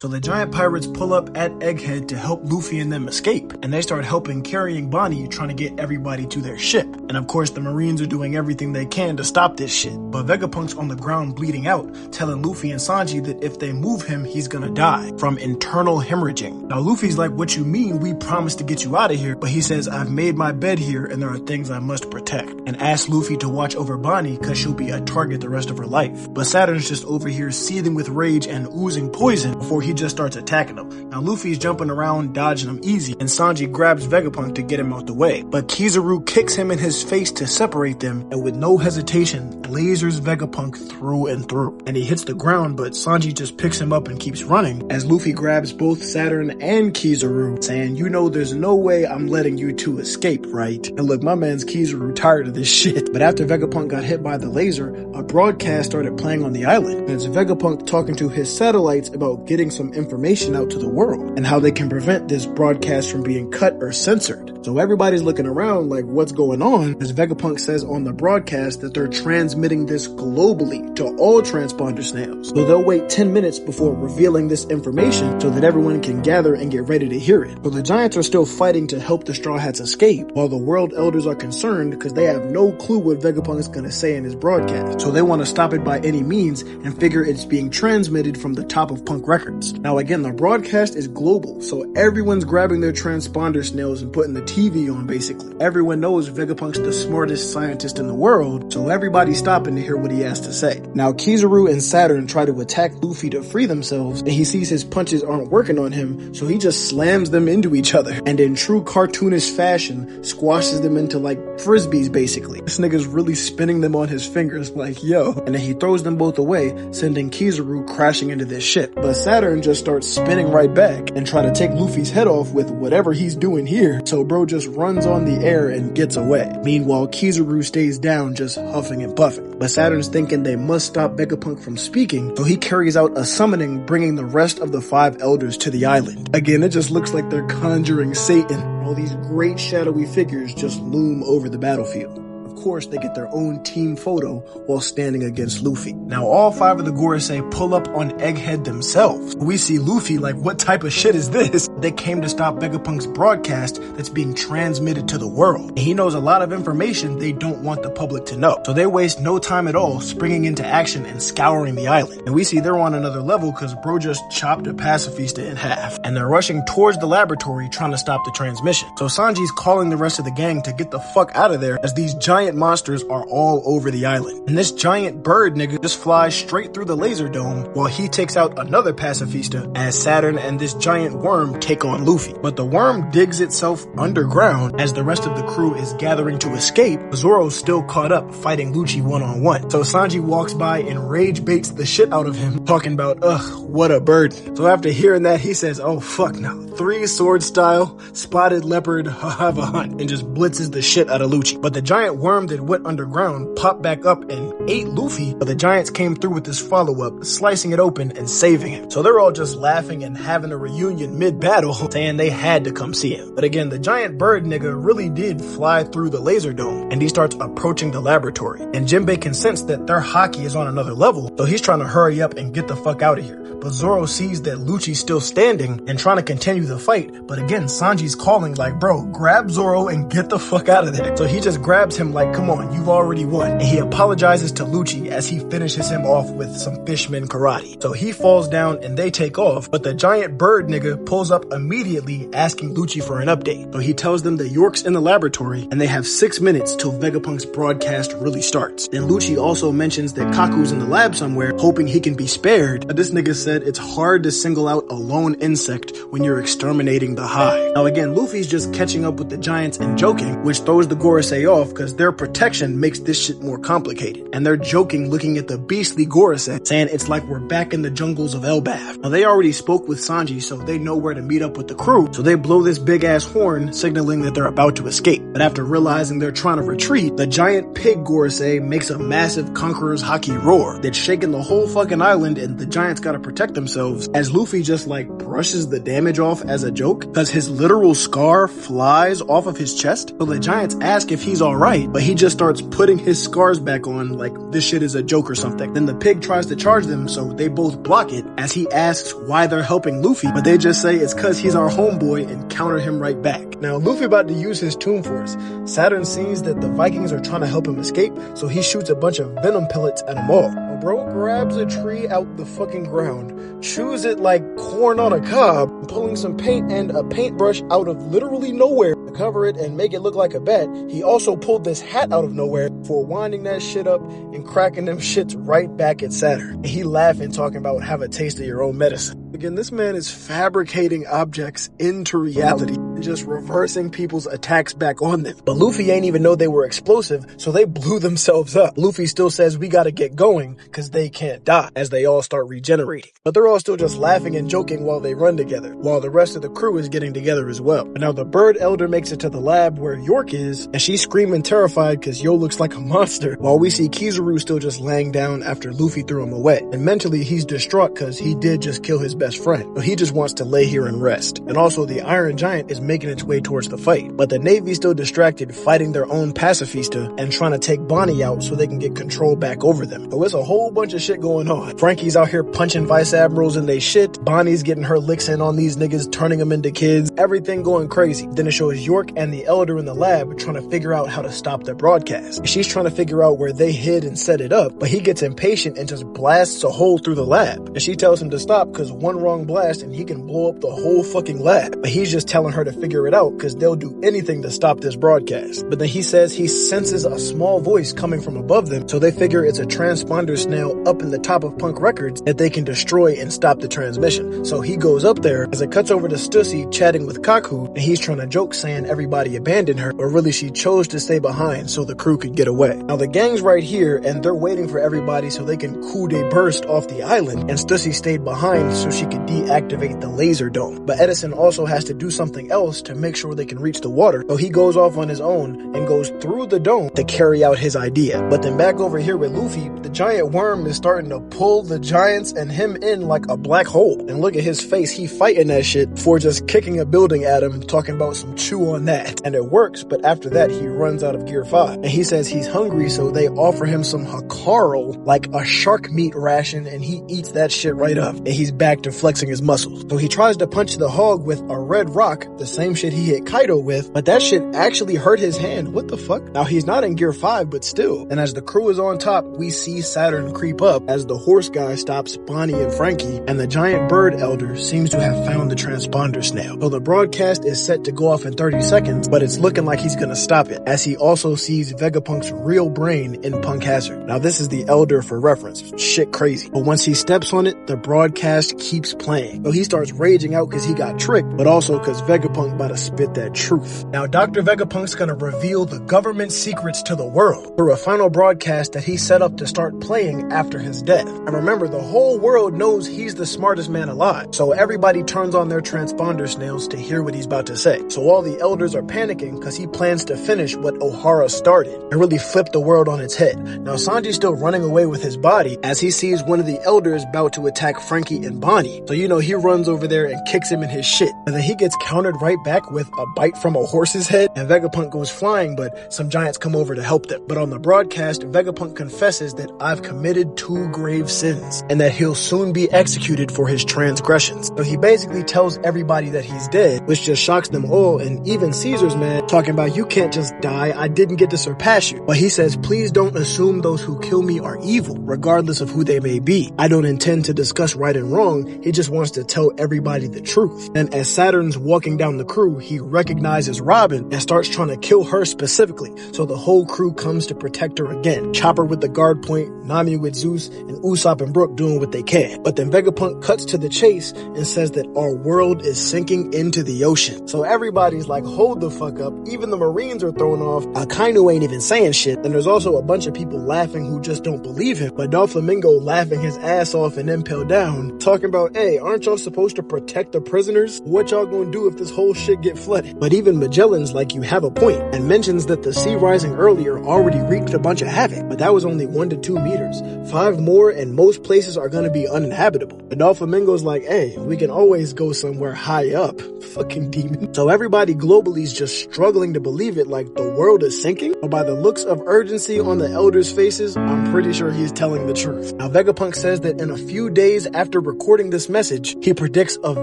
So the giant pirates pull up at Egghead to help Luffy and them escape, and they start helping carrying Bonnie, trying to get everybody to their ship. And of course the Marines are doing everything they can to stop this shit, but Vegapunk's on the ground bleeding out, telling Luffy and Sanji that if they move him, he's gonna die from internal hemorrhaging. Now Luffy's like, what you mean? We promised to get you out of here. But he says, I've made my bed here and there are things I must protect, and asks Luffy to watch over Bonnie because she'll be a target the rest of her life. But Saturn's just over here seething with rage and oozing poison before he just starts attacking him. Now Luffy's jumping around, dodging him easy, and Sanji grabs Vegapunk to get him out the way. But Kizaru kicks him in his face to separate them, and with no hesitation, lasers Vegapunk through and through. And he hits the ground, but Sanji just picks him up and keeps running, as Luffy grabs both Saturn and Kizaru, saying, you know there's no way I'm letting you two escape, right? And look, my man's Kizaru tired of this shit. But after Vegapunk got hit by the laser, a broadcast started playing on the island, and it's Vegapunk talking to his satellites about getting some information out to the world, and how they can prevent this broadcast from being cut or censored. So everybody's looking around like, what's going on? As Vegapunk says on the broadcast that they're transmitting this globally to all transponder snails. So they'll wait 10 minutes before revealing this information so that everyone can gather and get ready to hear it. But the giants are still fighting to help the Straw Hats escape, while the world elders are concerned because they have no clue what Vegapunk is going to say in his broadcast. So they want to stop it by any means and figure it's being transmitted from the top of Punk Records. Now again, the broadcast is global, so everyone's grabbing their transponder snails and putting the TV on basically. Everyone knows Vegapunk's the smartest scientist in the world, so everybody's stopping to hear what he has to say. Now Kizaru and Saturn try to attack Luffy to free themselves, and he sees his punches aren't working on him, so he just slams them into each other, and in true cartoonish fashion, squashes them into like frisbees basically. This nigga's really spinning them on his fingers like, yo. And then he throws them both away, sending Kizaru crashing into this ship. But Saturn just starts spinning right back and try to take Luffy's head off with whatever he's doing here, so bro just runs on the air and gets away. Meanwhile, Kizaru stays down just huffing and puffing. But Saturn's thinking they must stop Vegapunk from speaking, so he carries out a summoning, bringing the rest of the 5 elders to the island. Again, it just looks like they're conjuring Satan. All these great shadowy figures just loom over the battlefield. Of course, they get their own team photo while standing against Luffy. Now, all 5 of the Gorosei pull up on Egghead themselves. We see Luffy like, what type of shit is this? They came to stop Vegapunk's broadcast that's being transmitted to the world. And he knows a lot of information they don't want the public to know. So they waste no time at all springing into action and scouring the island. And we see they're on another level because bro just chopped a pacifista in half. And they're rushing towards the laboratory trying to stop the transmission. So Sanji's calling the rest of the gang to get the fuck out of there as these giant monsters are all over the island. And this giant bird nigga just flies straight through the laser dome while he takes out another pacifista as Saturn and this giant worm take on Luffy. But the worm digs itself underground as the rest of the crew is gathering to escape. Zoro's still caught up fighting Lucci one-on-one. So Sanji walks by and rage baits the shit out of him, talking about, ugh, what a bird. So after hearing that, he says, oh fuck no. 3 sword style, spotted leopard, have a hunt, and just blitzes the shit out of Lucci. But the giant worm that went underground popped back up and ate Luffy, but the giants came through with this follow-up, slicing it open and saving him. So they're all just laughing and having a reunion mid-battle, saying they had to come see him. But again, the giant bird nigga really did fly through the laser dome, and he starts approaching the laboratory. And Jinbei can sense that their hockey is on another level, so he's trying to hurry up and get the fuck out of here. But Zoro sees that Lucci's still standing and trying to continue the fight, but again, Sanji's calling like, bro, grab Zoro and get the fuck out of there. So he just grabs him like, come on, you've already won. And he apologizes to Lucci as he finishes him off with some fishman karate. So he falls down and they take off, but the giant bird nigga pulls up immediately asking Lucci for an update. So he tells them that York's in the laboratory and they have 6 minutes till Vegapunk's broadcast really starts. Then Lucci also mentions that Kaku's in the lab somewhere, hoping he can be spared. But this nigga said it's hard to single out a lone insect when you're exterminating the hive. Now again, Luffy's just catching up with the giants and joking, which throws the Gorosei off because their protection makes this shit more complicated. And they're joking looking at the beastly Gorosei, saying it's like we're back in the jungles of Elbaf. Now they already spoke with Sanji, so they know where to meet up with the crew, so they blow this big ass horn signaling that they're about to escape. But after realizing they're trying to retreat, the giant pig Gorosei makes a massive conqueror's haki roar that's shaking the whole fucking island, and the giants gotta protect themselves as Luffy just like brushes the damage off as a joke because his literal scar flies off of his chest. So the giants ask if he's alright, but he just starts putting his scars back on like this shit is a joke or something. Then the pig tries to charge them, so they both block it as he asks why they're helping Luffy, but they just say it's cause he's our homeboy and counter him right back. Now Luffy about to use his Tomb Force. Saturn sees that the Vikings are trying to help him escape, so he shoots a bunch of venom pellets at them all. Bro grabs a tree out the fucking ground, chews it like corn on a cob, pulling some paint and a paintbrush out of literally nowhere to cover it and make it look like a bat. He also pulled this hat out of nowhere for winding that shit up and cracking them shits right back at Saturn. And he laughing, talking about have a taste of your own medicine. Again, this man is fabricating objects into reality and just reversing people's attacks back on them. But Luffy ain't even know they were explosive, so they blew themselves up. Luffy still says we gotta get going because they can't die as they all start regenerating. But they're all still just laughing and joking while they run together, while the rest of the crew is getting together as well. And now the bird elder makes it to the lab where York is, and she's screaming terrified because Yo looks like a monster, while we see Kizaru still just laying down after Luffy threw him away. And mentally he's distraught because he did just kill his best friend. So he just wants to lay here and rest. And also the Iron Giant is making its way towards the fight. But the Navy's still distracted fighting their own pacifista and trying to take Bonnie out so they can get control back over them. So it's a whole bunch of shit going on. Frankie's out here punching vice admirals in they shit. Bonnie's getting her licks in on these niggas, turning them into kids. Everything going crazy. Then it shows York and the Elder in the lab trying to figure out how to stop the broadcast. She's trying to figure out where they hid and set it up, but he gets impatient and just blasts a hole through the lab. And she tells him to stop because one wrong blast and he can blow up the whole fucking lab. But he's just telling her to figure it out because they'll do anything to stop this broadcast. But then he says he senses a small voice coming from above them, so they figure it's a transponder snail up in the top of Punk Records that they can destroy and stop the transmission. So he goes up there as it cuts over to Stussy chatting with Kaku, and he's trying to joke saying everybody abandoned her, but really she chose to stay behind so the crew could get away. Now the gang's right here and they're waiting for everybody so they can coup de burst off the island, and Stussy stayed behind so she could deactivate the laser dome. But Edison also has to do something else to make sure they can reach the water, so he goes off on his own and goes through the dome to carry out his idea. But then back over here with Luffy, the giant worm is starting to pull the giants and him in like a black hole. And look at his face, he fighting that shit for just kicking a building at him, talking about some chew on that. And it works, but after that he runs out of Gear 5. And he says he's hungry, so they offer him some Hakarl, like a shark meat ration, and he eats that shit right up. And he's back to flexing his muscles. So he tries to punch the hog with a red rock, the same shit he hit Kaido with, but that shit actually hurt his hand. What the fuck? Now he's not in Gear 5, but still. And as the crew is on top, we see Saturn creep up as the horse guy stops Bonnie and Frankie, and the giant bird elder seems to have found the transponder snail. So the broadcast is set to go off in 30 seconds, but it's looking like he's gonna stop it, as he also sees Vegapunk's real brain in Punk Hazard. Now this is the elder for reference. Shit crazy. But once he steps on it, the broadcast keeps playing. So he starts raging out because he got tricked, but also because Vegapunk about to spit that truth. Now Dr. Vegapunk's gonna reveal the government secrets to the world through a final broadcast that he set up to start playing after his death. And remember, the whole world knows he's the smartest man alive, so everybody turns on their transponder snails to hear what he's about to say. So all the elders are panicking because he plans to finish what Ohara started and really flip the world on its head. Now Sanji's still running away with his body as he sees one of the elders about to attack Frankie and Bonnie. So you know he runs over there and kicks him in his shit. And then he gets countered right back with a bite from a horse's head, and Vegapunk goes flying, but some giants come over to help them. But on the broadcast, Vegapunk confesses that I've committed 2 grave sins and that he'll soon be executed for his transgressions. So he basically tells everybody that he's dead, which just shocks them all, and even Caesar's mad, talking about you can't just die, I didn't get to surpass you. But he says, please don't assume those who kill me are evil, regardless of who they may be. I don't intend to discuss right and wrong, he just wants to tell everybody the truth. And as Saturn's walking down the crew, he recognizes Robin and starts trying to kill her specifically, so the whole crew comes to protect her again. Chopper with the guard point, Nami with Zeus, and Usopp and Brook doing what they can. But then Vegapunk cuts to the chase and says that our world is sinking into the ocean. So everybody's like, hold the fuck up. Even the Marines are thrown off. Akainu ain't even saying shit. And there's also a bunch of people laughing who just don't believe him. But Doflamingo laughing his ass off and Impel down, talking about, hey, aren't y'all supposed to protect the prisoners? What y'all gonna do if this whole shit get flooded? But even Magellan's like, you have a point, and mentions that the sea rising earlier already wreaked a bunch of havoc, but that was only 1 to 2 meters. 5 more and most places are gonna be uninhabitable. And Doflamingo's like, hey, we can always go somewhere high up. Fucking demon. So everybody globally is just struggling to believe it, like the world is sinking. But by the looks of urgency on the elders' faces, I'm pretty sure he's telling the truth. Now Vegapunk says that in a few days after recording this message, he predicts a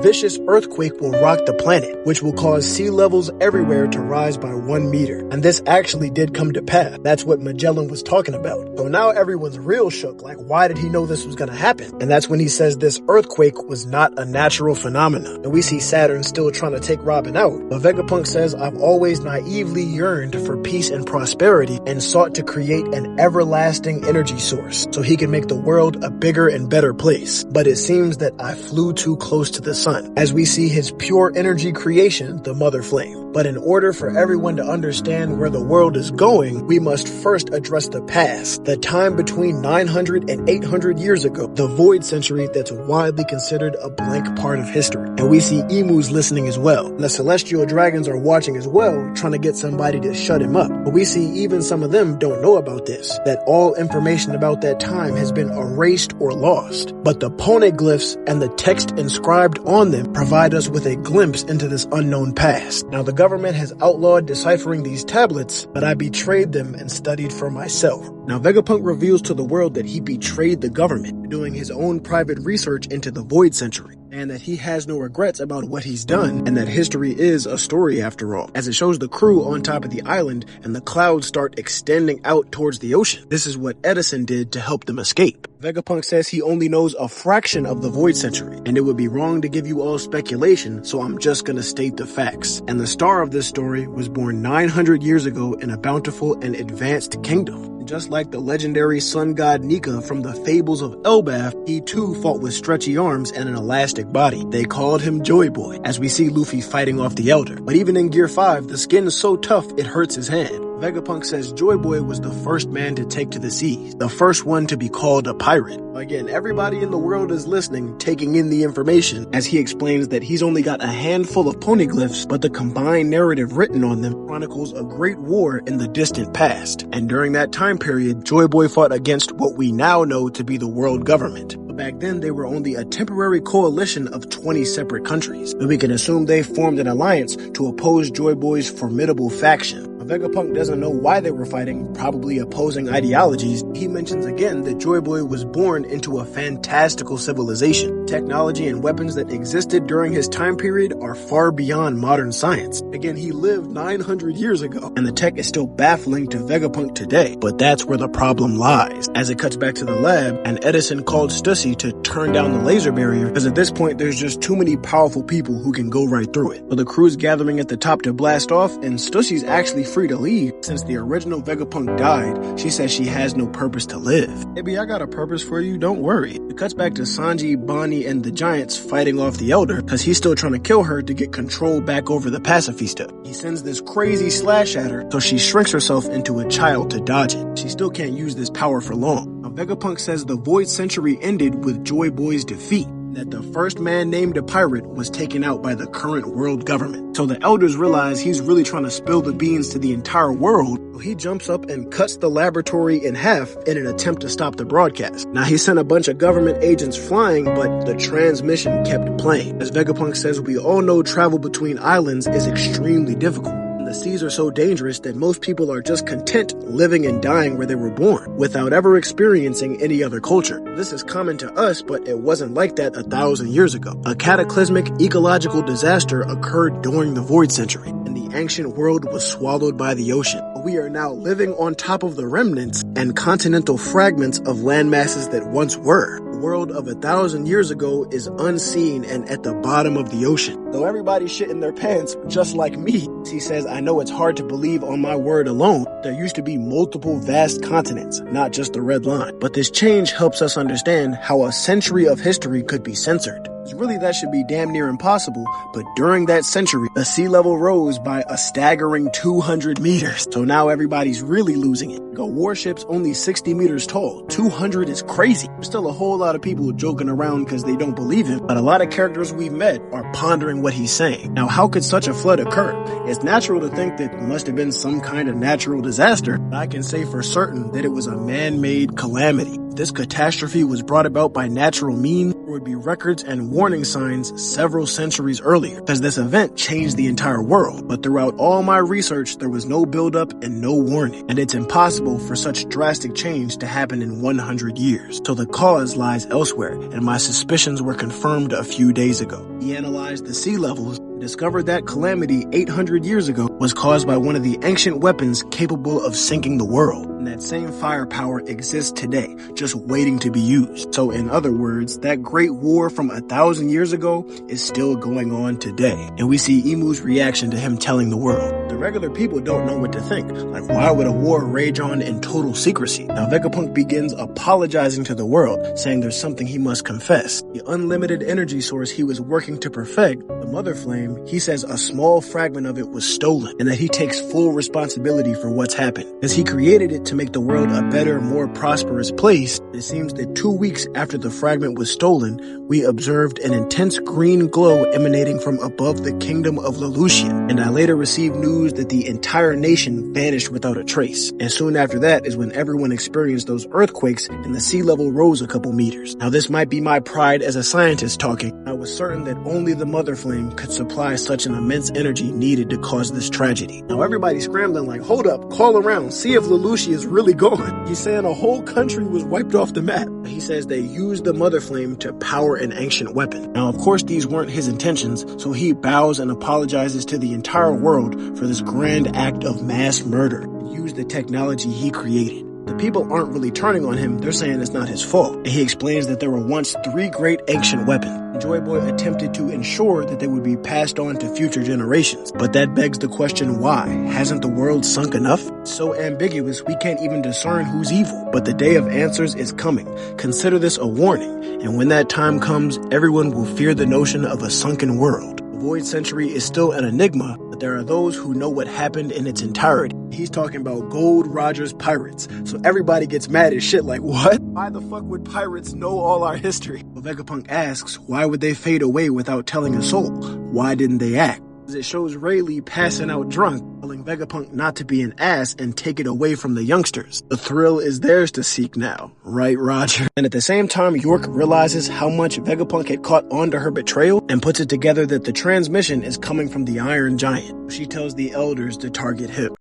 vicious earthquake will rock the planet, which will cause sea levels everywhere to rise by 1 meter. And this actually did come to pass. That's what Magellan was talking about. So now everyone's real shook, like why did he know this was gonna happen? And that's when he says this earthquake was not a natural phenomenon. And we see Saturn still trying to take Robin out. But Vegapunk says, I've always naively yearned for peace and prosperity and sought to create an everlasting energy source so he can make the world a bigger and better place. But it seems that I flew too close to the sun, as we see his pure energy creation, the Mother Flame. But in order for everyone to understand where the world is going, we must first address the past, the time between 900 and 800 years ago, the void century that's widely considered a blank part of history. And we see emus listening as well. And the celestial dragons are watching as well, trying to get somebody to shut him up. But we see even some of them don't know about this, that all information about that time has been erased or lost. But the poneglyphs and the text inscribed on them provide us with a glimpse into this unknown past. Now the government has outlawed deciphering these tablets, but I betrayed them and studied for myself. Now Vegapunk reveals to the world that he betrayed the government, doing his own private research into the Void Century, and that he has no regrets about what he's done, and that history is a story after all, as it shows the crew on top of the island and the clouds start extending out towards the ocean. This is what Edison did to help them escape. Vegapunk says he only knows a fraction of the Void Century, and it would be wrong to give you all speculation, so I'm just gonna state the facts. And the star of this story was born 900 years ago in a bountiful and advanced kingdom. Just like the legendary sun god Nika from the fables of Elbaf, he too fought with stretchy arms and an elastic body. They called him Joy Boy, as we see Luffy fighting off the Elder. But even in Gear 5, the skin is so tough it hurts his hand. Vegapunk says Joy Boy was the first man to take to the seas, the first one to be called a pirate. Again, everybody in the world is listening, taking in the information, as he explains that he's only got a handful of poneglyphs, but the combined narrative written on them chronicles a great war in the distant past. And during that time period, Joy Boy fought against what we now know to be the world government. But back then, they were only a temporary coalition of 20 separate countries, and we can assume they formed an alliance to oppose Joy Boy's formidable faction. Vegapunk doesn't know why they were fighting, probably opposing ideologies. He mentions again that Joy Boy was born into a fantastical civilization. Technology and weapons that existed during his time period are far beyond modern science. Again, he lived 900 years ago, and the tech is still baffling to Vegapunk today. But that's where the problem lies. As it cuts back to the lab, and Edison called Stussy to turn down the laser barrier, because at this point there's just too many powerful people who can go right through it. So the crew's gathering at the top to blast off, and Stussy's actually free to leave. Since the original Vegapunk died, she says she has no purpose to live. Baby, I got a purpose for you, don't worry. It cuts back to Sanji, Bonnie, and the Giants fighting off the Elder, because he's still trying to kill her to get control back over the Pacifista. He sends this crazy slash at her, so she shrinks herself into a child to dodge it. She still can't use this power for long. Now, Vegapunk says the Void Century ended with Joy Boy's defeat, that the first man named a pirate was taken out by the current world government. So the elders realize he's really trying to spill the beans to the entire world. So he jumps up and cuts the laboratory in half in an attempt to stop the broadcast. Now he sent a bunch of government agents flying, but the transmission kept playing. As Vegapunk says, we all know travel between islands is extremely difficult. The seas are so dangerous that most people are just content living and dying where they were born, without ever experiencing any other culture. This is common to us, but it wasn't like that 1,000 years ago. A cataclysmic ecological disaster occurred during the Void Century, and the ancient world was swallowed by the ocean. We are now living on top of the remnants and continental fragments of landmasses that once were. The world of 1,000 years ago is unseen and at the bottom of the ocean. Though everybody's shitting their pants, just like me, he says, I know it's hard to believe on my word alone. There used to be multiple vast continents, not just the red line. But this change helps us understand how a century of history could be censored. Really, that should be damn near impossible, but during that century, the sea level rose by a staggering 200 meters. So now everybody's really losing it. A warship's only 60 meters tall. 200 is crazy. There's still a whole lot of people joking around because they don't believe him, but a lot of characters we've met are pondering what he's saying. Now, how could such a flood occur? It's natural to think that it must have been some kind of natural disaster, but I can say for certain that it was a man-made calamity. If this catastrophe was brought about by natural means, there would be records and warning signs several centuries earlier, because this event changed the entire world. But throughout all my research, there was no buildup and no warning, and it's impossible for such drastic change to happen in 100 years. So the cause lies elsewhere, and my suspicions were confirmed a few days ago. He analyzed the sea levels and discovered that calamity 800 years ago was caused by one of the ancient weapons capable of sinking the world. And that same firepower exists today, just waiting to be used. So in other words, that great war from 1,000 years ago is still going on today. And we see Imu's reaction to him telling the world. The regular people don't know what to think. Like, why would a war rage on in total secrecy? Now Vegapunk begins apologizing to the world, saying there's something he must confess. The unlimited energy source he was working to perfect, the Mother Flame, he says a small fragment of it was stolen, and that he takes full responsibility for what's happened, as he created it to make the world a better, more prosperous place. It seems that 2 weeks after the fragment was stolen, we observed an intense green glow emanating from above the kingdom of Lelouchian, and I later received news that the entire nation vanished without a trace. And soon after that is when everyone experienced those earthquakes and the sea level rose a couple meters. Now this might be my pride as a scientist talking. I was certain that only the Mother Flame could supply such an immense energy needed to cause this tragedy. Now everybody's scrambling like, hold up, call around, see if Lelouch is really gone. He's saying a whole country was wiped off the map. He says they used the Mother Flame to power an ancient weapon. Now of course these weren't his intentions, so he bows and apologizes to the entire world for this grand act of mass murder. Use the technology he created. The people aren't really turning on him, they're saying it's not his fault. And he explains that there were once 3 great ancient weapons. Joy Boy attempted to ensure that they would be passed on to future generations. But that begs the question, why? Hasn't the world sunk enough? It's so ambiguous, we can't even discern who's evil. But the day of answers is coming. Consider this a warning. And when that time comes, everyone will fear the notion of a sunken world. The Void Century is still an enigma, but there are those who know what happened in its entirety. He's talking about Gold Roger's pirates. So everybody gets mad as shit like, what? Why the fuck would pirates know all our history? Well, Vegapunk asks, why would they fade away without telling a soul? Why didn't they act? It shows Rayleigh passing out drunk, telling Vegapunk not to be an ass and take it away from the youngsters. The thrill is theirs to seek now, right, Roger? And at the same time, York realizes how much Vegapunk had caught on to her betrayal and puts it together that the transmission is coming from the Iron Giant. She tells the elders to target him.